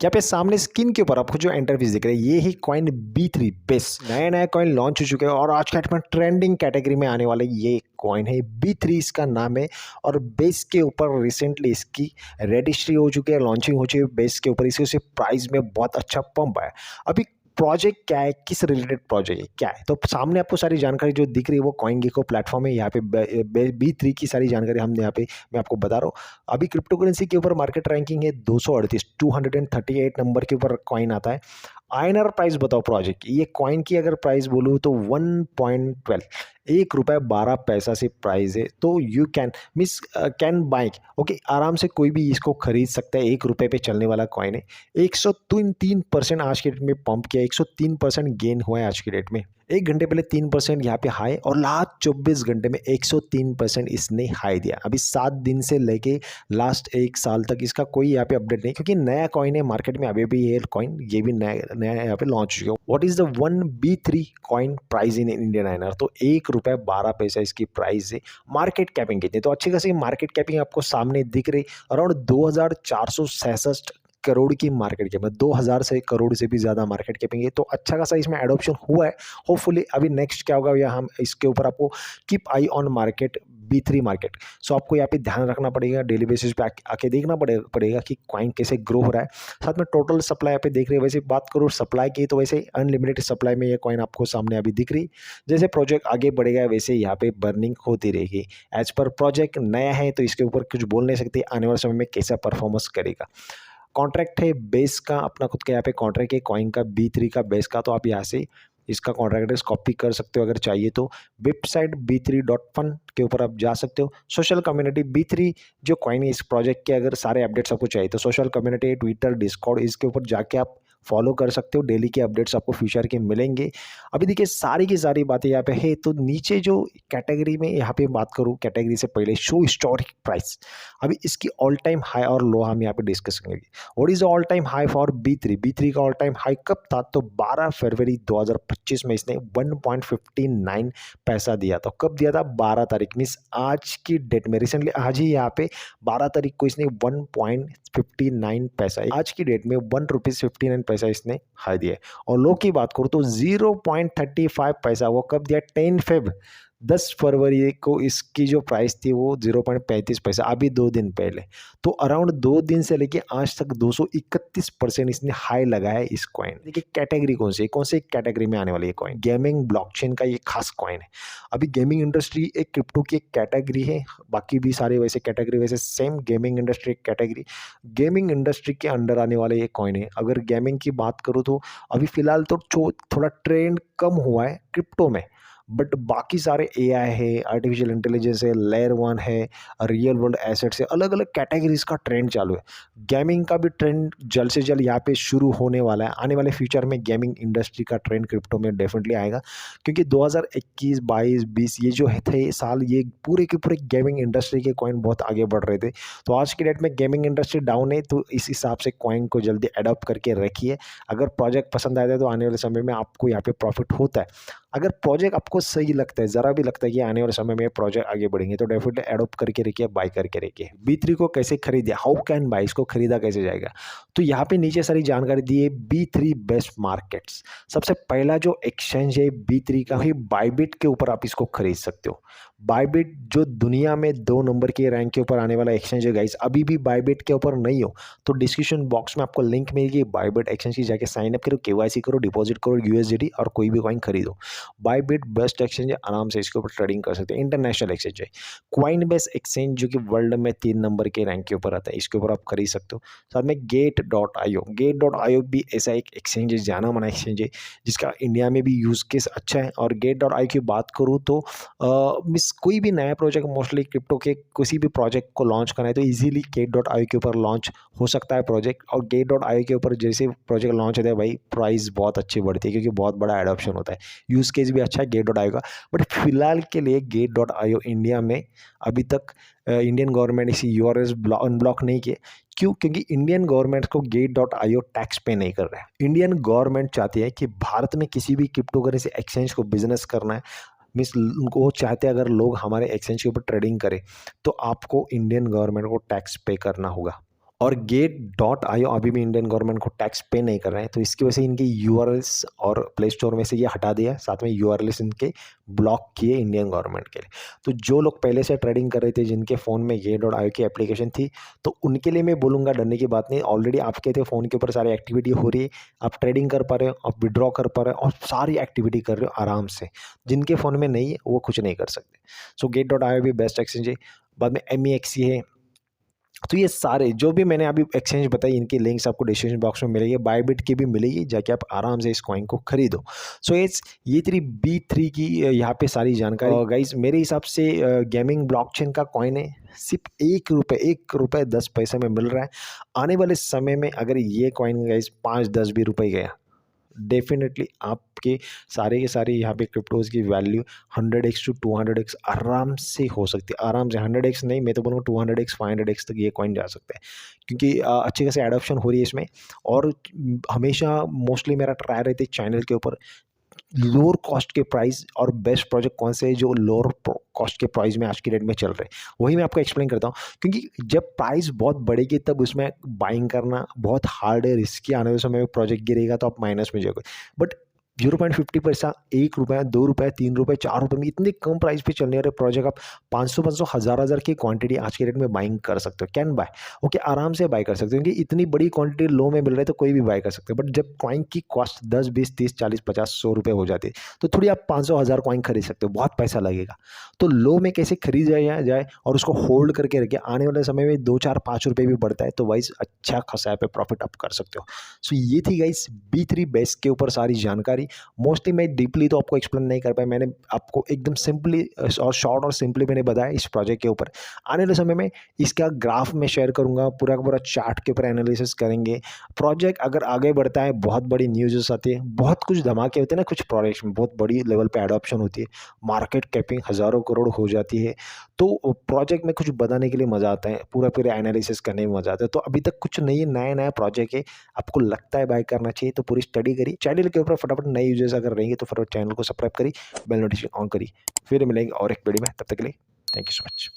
यहाँ पे सामने स्क्रीन के ऊपर आपको जो इंटरफेस दिख रहा है ये ही कॉइन B3 बेस नया नया कॉइन लॉन्च हो चुके हैं और आज के डेट में ट्रेंडिंग कैटेगरी में आने वाले ये कॉइन है B3 इसका नाम है। और बेस के ऊपर रिसेंटली इसकी रजिस्ट्री हो चुकी है, लॉन्चिंग हो चुकी है बेस के ऊपर, इसी प्राइस में बहुत अच्छा पंप है। अभी प्रोजेक्ट क्या है, किस रिलेटेड प्रोजेक्ट है, क्या है, तो सामने आपको सारी जानकारी जो दिख रही है वो CoinGecko प्लेटफॉर्म है। यहाँ पे B3 की सारी जानकारी हम यहाँ पे मैं आपको बता रहा हूँ। अभी क्रिप्टो करेंसी के ऊपर मार्केट रैंकिंग है 238 नंबर के ऊपर कॉइन आता है। आईएनआर प्राइस बताओ प्रोजेक्ट की, ये कॉइन की अगर प्राइस बोलूँ तो 1.12 ₹1.12 से प्राइस है। तो you can can bike okay, आराम से कोई भी इसको खरीद सकता है। ₹1 पे चलने वाला कॉइन है। 103% आज के डेट में पंप किया, 103% गेन हुआ है आज की डेट में। 1 घंटे पहले 3% यहाँ पे हाई और लास्ट 24 घंटे में 103% इसने हाई दिया। अभी 7 दिन से लेके लास्ट 1 साल तक इसका कोई यहाँ पे अपडेट नहीं, क्योंकि नया कॉइन है मार्केट में। अभी भी ये कॉइन ये भी नया नया यहाँ पे लॉन्च हो चुका है। What is the 1 B3 coin price in Indian INR, तो ₹1.12 इसकी प्राइस है। मार्केट कैपिंग कितनी, तो अच्छी खासी मार्केट कैपिंग आपको सामने दिख रही, अराउंड 2466 करोड़ की मार्केट कैपिंग, 2000 से करोड़ से भी ज़्यादा मार्केट कैपिंग है। तो अच्छा खासा इसमें एडॉप्शन हुआ है। होपफुली अभी नेक्स्ट क्या होगा या हम इसके ऊपर आपको keep eye on market B3 market. So आपको यहाँ पे ध्यान रखना पड़ेगा, डेली बेसिस पे आके देखना पड़ेगा कि कॉइन कैसे ग्रो हो रहा है। साथ में टोटल सप्लाई यहाँ पे देख रहे हैं। वैसे बात करूँ सप्लाई की तो वैसे अनलिमिटेड सप्लाई में ये कॉइन आपको सामने अभी दिख रही। जैसे प्रोजेक्ट आगे बढ़ेगा वैसे यहाँ पे बर्निंग होती रहेगी। एज पर प्रोजेक्ट नया है तो इसके ऊपर कुछ बोल नहीं सकते आने वाले समय में कैसा परफॉर्मेंस करेगा। कॉन्ट्रैक्ट है बेस का, अपना खुद का यहाँ पे कॉन्ट्रैक्ट है कॉइन का B3 का बेस का, तो आप यहाँ से इसका कॉन्ट्रैक्ट एड्रेस कॉपी कर सकते हो अगर चाहिए तो। वेबसाइट b3.fun के ऊपर आप जा सकते हो। सोशल कम्युनिटी B3 जो कॉइन है इस प्रोजेक्ट के अगर सारे अपडेट्स आपको चाहिए तो सोशल कम्युनिटी, ट्विटर, डिस्कॉर्ड, इसके ऊपर जाके आप फॉलो कर सकते हो। डेली के अपडेट्स आपको फ्यूचर के मिलेंगे। अभी देखिए सारी की सारी बातें यहाँ पे है। तो नीचे जो कैटेगरी में यहाँ पे बात करूँ, कैटेगरी से पहले शो हिस्टोरिक प्राइस, अभी इसकी ऑल टाइम हाई और लो हम यहाँ पे डिस्कस करेंगे। What is the all time high for B3 का ऑल टाइम हाई कब था, तो 12 फरवरी 2025 में इसने 1.59 पैसा दिया था। कब दिया था, 12 तारीख, मीन्स आज की डेट में, रिसेंटली आज ही यहाँ पे 12 तारीख को इसने 1.59 पैसा, आज की डेट में ₹1.59 इसने हाई दिया है। और लो की बात करूँ तो 0.35 पैसा, वो कब दिया, 10 फरवरी को इसकी जो प्राइस थी वो 0.35 पैसा, अभी 2 दिन पहले। तो अराउंड 2 दिन से लेके आज तक 231% इसने हाई लगाया है इस कॉइन। देखिए कैटेगरी कौन सी कैटेगरी में आने वाली है कॉइन, गेमिंग ब्लॉकचेन का ये खास कॉइन है। अभी गेमिंग इंडस्ट्री एक क्रिप्टो की एक कैटेगरी है, बाकी भी सारे वैसे कैटेगरी, वैसे सेम गेमिंग इंडस्ट्री एक कैटेगरी, गेमिंग इंडस्ट्री के अंडर आने वाले ये कॉइन है। अगर गेमिंग की बात करूँ तो अभी फिलहाल तो थोड़ा ट्रेंड कम हुआ है क्रिप्टो में, बट बाकी सारे AI है, आर्टिफिशियल इंटेलिजेंस है, लेयर 1 है, रियल वर्ल्ड एसेट्स है, अलग अलग कैटेगरीज का ट्रेंड चालू है। गेमिंग का भी ट्रेंड जल्द से जल्द यहाँ पे शुरू होने वाला है। आने वाले फ्यूचर में गेमिंग इंडस्ट्री का ट्रेंड क्रिप्टो में डेफिनेटली आएगा, क्योंकि 2021, 22, 20 ये जो है थे साल, ये पूरे के पूरे गेमिंग इंडस्ट्री के कॉइन बहुत आगे बढ़ रहे थे। तो आज की डेट में गेमिंग इंडस्ट्री डाउन है, तो इस हिसाब से कॉइन को जल्दी अडॉप्ट करके रखिए। अगर प्रोजेक्ट पसंद आया है तो आने वाले समय में आपको यहाँ पे प्रॉफिट होता है। अगर प्रोजेक्ट आपको सही लगता है, ज़रा भी लगता है कि आने वाले समय में प्रोजेक्ट आगे बढ़ेंगे, तो डेफिनेटली एडॉप्ट करके रखिए, बाय करके रखिए। B3 को कैसे खरीदे, हाउ कैन बाय, इसको खरीदा कैसे जाएगा, तो यहाँ पे नीचे सारी जानकारी दी है। B3 बेस्ट मार्केट्स, सबसे पहला जो एक्सचेंज है B3 का है बायबिट के ऊपर आप इसको खरीद सकते हो। बायबिट जो दुनिया में 2 नंबर के रैंक के ऊपर आने वाला एक्सचेंज है गाइस। अभी भी बायबिट के ऊपर नहीं हो तो डिस्क्रिप्शन बॉक्स में आपको लिंक मिलेगी, बायबिट एक्सचेंज की जाके साइन अप करो, KYC करो, डिपॉजिट करो USDT और कोई भी कॉइन खरीदो। बायबिट बेस्ट एक्सचेंज है, आराम से इसके ऊपर ट्रेडिंग कर सकते हैं। इंटरनेशनल एक्सचेंज है। क्वाइन बेस एक्सचेंज जो कि वर्ल्ड में 3 नंबर के रैंक के ऊपर आता है, इसके ऊपर आप खरीद सकते हो। साथ में गेट.io भी ऐसा एक एक्सचेंज है, जाना माना एक्सचेंज है, जिसका इंडिया में भी यूज केस अच्छा है। और गेट.io की बात करूँ तो मिस कोई भी नया प्रोजेक्ट, मोस्टली क्रिप्टो के किसी भी प्रोजेक्ट को लॉन्च करना है तो इजीली गेट.io के ऊपर लॉन्च हो सकता है प्रोजेक्ट। और गेट.io के ऊपर जैसे प्रोजेक्ट लॉन्च होता है भाई, प्राइस बहुत अच्छी बढ़ती है, क्योंकि बहुत बड़ा एडॉप्शन होता है। यूज़ केस भी अच्छा है गेट.io का। बट फिलहाल के लिए गेट.io इंडिया में अभी तक इंडियन गवर्नमेंट इसी URLs अनब्लॉक नहीं किए। क्यों? क्योंकि इंडियन गवर्नमेंट को गेट.io टैक्स पे नहीं कर रहा है। इंडियन गवर्नमेंट चाहती है कि भारत में किसी भी क्रिप्टो करेंसी एक्सचेंज को बिजनेस करना है, मीन्स उनको वो चाहते हैं अगर लोग हमारे एक्सचेंज के ऊपर ट्रेडिंग करें तो आपको इंडियन गवर्नमेंट को टैक्स पे करना होगा। और गेट.io अभी भी इंडियन गवर्नमेंट को टैक्स पे नहीं कर रहे हैं, तो इसकी वजह से इनके यूआरएल्स और प्ले स्टोर में से ये हटा दिया, साथ में यूआरएल्स इनके ब्लॉक किए इंडियन गवर्नमेंट के लिए। तो जो लोग पहले से ट्रेडिंग कर रहे थे, जिनके फ़ोन में गेट.io की एप्लीकेशन थी, तो उनके लिए मैं बोलूँगा डरने की बात नहीं। ऑलरेडी आपके तो फ़ोन के ऊपर सारी एक्टिविटी हो रही है, आप ट्रेडिंग कर पा रहे हो, आप विड्रॉ कर पा रहे हो और सारी एक्टिविटी कर रहे हो आराम से। जिनके फ़ोन में नहीं है वो कुछ नहीं कर सकते। सो गेट.io भी बेस्ट एक्सचेंज है। बाद में MEXC है। तो ये सारे जो भी मैंने अभी एक्सचेंज बताई, इनकी लिंक्स आपको डिस्क्रिप्शन बॉक्स में मिलेगी, बायबिट की भी मिलेगी, जाके आप आराम से इस कॉइन को खरीदो। सो ये थी B3 की यहाँ पे सारी जानकारी। गाइस मेरे हिसाब से गेमिंग ब्लॉकचेन का कॉइन है, सिर्फ ₹1 10 पैसे में मिल रहा है। आने वाले समय में अगर ये कॉइन गाइस 5 10 भी रुपए गया, डेफिनेटली आपके सारे के सारे यहाँ पे क्रिप्टोज़ की वैल्यू 100x टू 200x आराम से हो सकती है। आराम से 100x नहीं, मैं तो बोलूँगा 200x 500x तक ये कॉइन जा सकता है, क्योंकि अच्छे खासी एडॉप्शन हो रही है इसमें। और हमेशा मोस्टली मेरा ट्राई रहती है चैनल के ऊपर लोअर कॉस्ट के प्राइस और बेस्ट प्रोजेक्ट कौन से हैं जो लोअर कॉस्ट के प्राइस में आज की डेट में चल रहे हैं, वही मैं आपको एक्सप्लेन करता हूँ। क्योंकि जब प्राइस बहुत बढ़ेगी तब उसमें बाइंग करना बहुत हार्ड है, रिस्की। आने वाले समय में प्रोजेक्ट गिरेगा तो आप माइनस में जाओगे। बट 0.50 पैसा, ₹1, ₹2, ₹3, ₹4 में इतने कम प्राइस पे चलने वाले प्रोजेक्ट आप 500 हज़ार की क्वांटिटी आज के डेट में बाइंग कर सकते हो। कैन बाय, ओके, आराम से बाय कर सकते हो, क्योंकि इतनी बड़ी क्वांटिटी लो में मिल रहा है तो कोई भी बाय कर सकते हो। बट जब कॉइन की कॉस्ट 10 20 30 40 50 ₹100 हो जाती है, तो थोड़ी आप 500 हज़ार कॉइन खरीद सकते हो, बहुत पैसा लगेगा। तो लो में कैसे खरीदा जाए और उसको होल्ड करके रखे, आने वाले समय में 2 4 ₹5 भी बढ़ता है तो वाइस अच्छा खासा यहाँ पे प्रॉफिट आप कर सकते हो। सो ये थी गाइस B3 बेस के ऊपर सारी जानकारी। मोस्टली मैं डीपली तो आपको एक्सप्लेन नहीं कर पाया, मैंने आपको एकदम सिंपली और शॉर्ट और सिंपली मैंने बताया इस प्रोजेक्ट के ऊपर। आने वाले समय में इसका ग्राफ मैं शेयर करूंगा, पूरा का पूरा चार्ट के ऊपर एनालिसिस करेंगे। प्रोजेक्ट अगर आगे बढ़ता है, बहुत बड़ी न्यूज़ आती है, बहुत कुछ धमाके होते हैं ना, कुछ प्रोजेक्ट्स में बहुत बड़ी लेवल पे एडॉप्शन होती है, मार्केट कैपिंग हज़ारों करोड़ हो जाती है, तो प्रोजेक्ट में कुछ बताने के लिए मज़ा आता है, पूरा पूरा एनालिसिस करने में मज़ा आता है। तो अभी तक कुछ नहीं है, नया नया प्रोजेक्ट है, आपको लगता है बाय करना चाहिए तो पूरी स्टडी करिए। चैनल के ऊपर फटाफट नए यूजर्स अगर रहेंगे तो फटाफट चैनल को सब्सक्राइब करिए, बेल नोटिफिकेशन ऑन करिए। फिर मिलेंगे और एक वीडियो में, तब तक के लिए थैंक यू सो मच।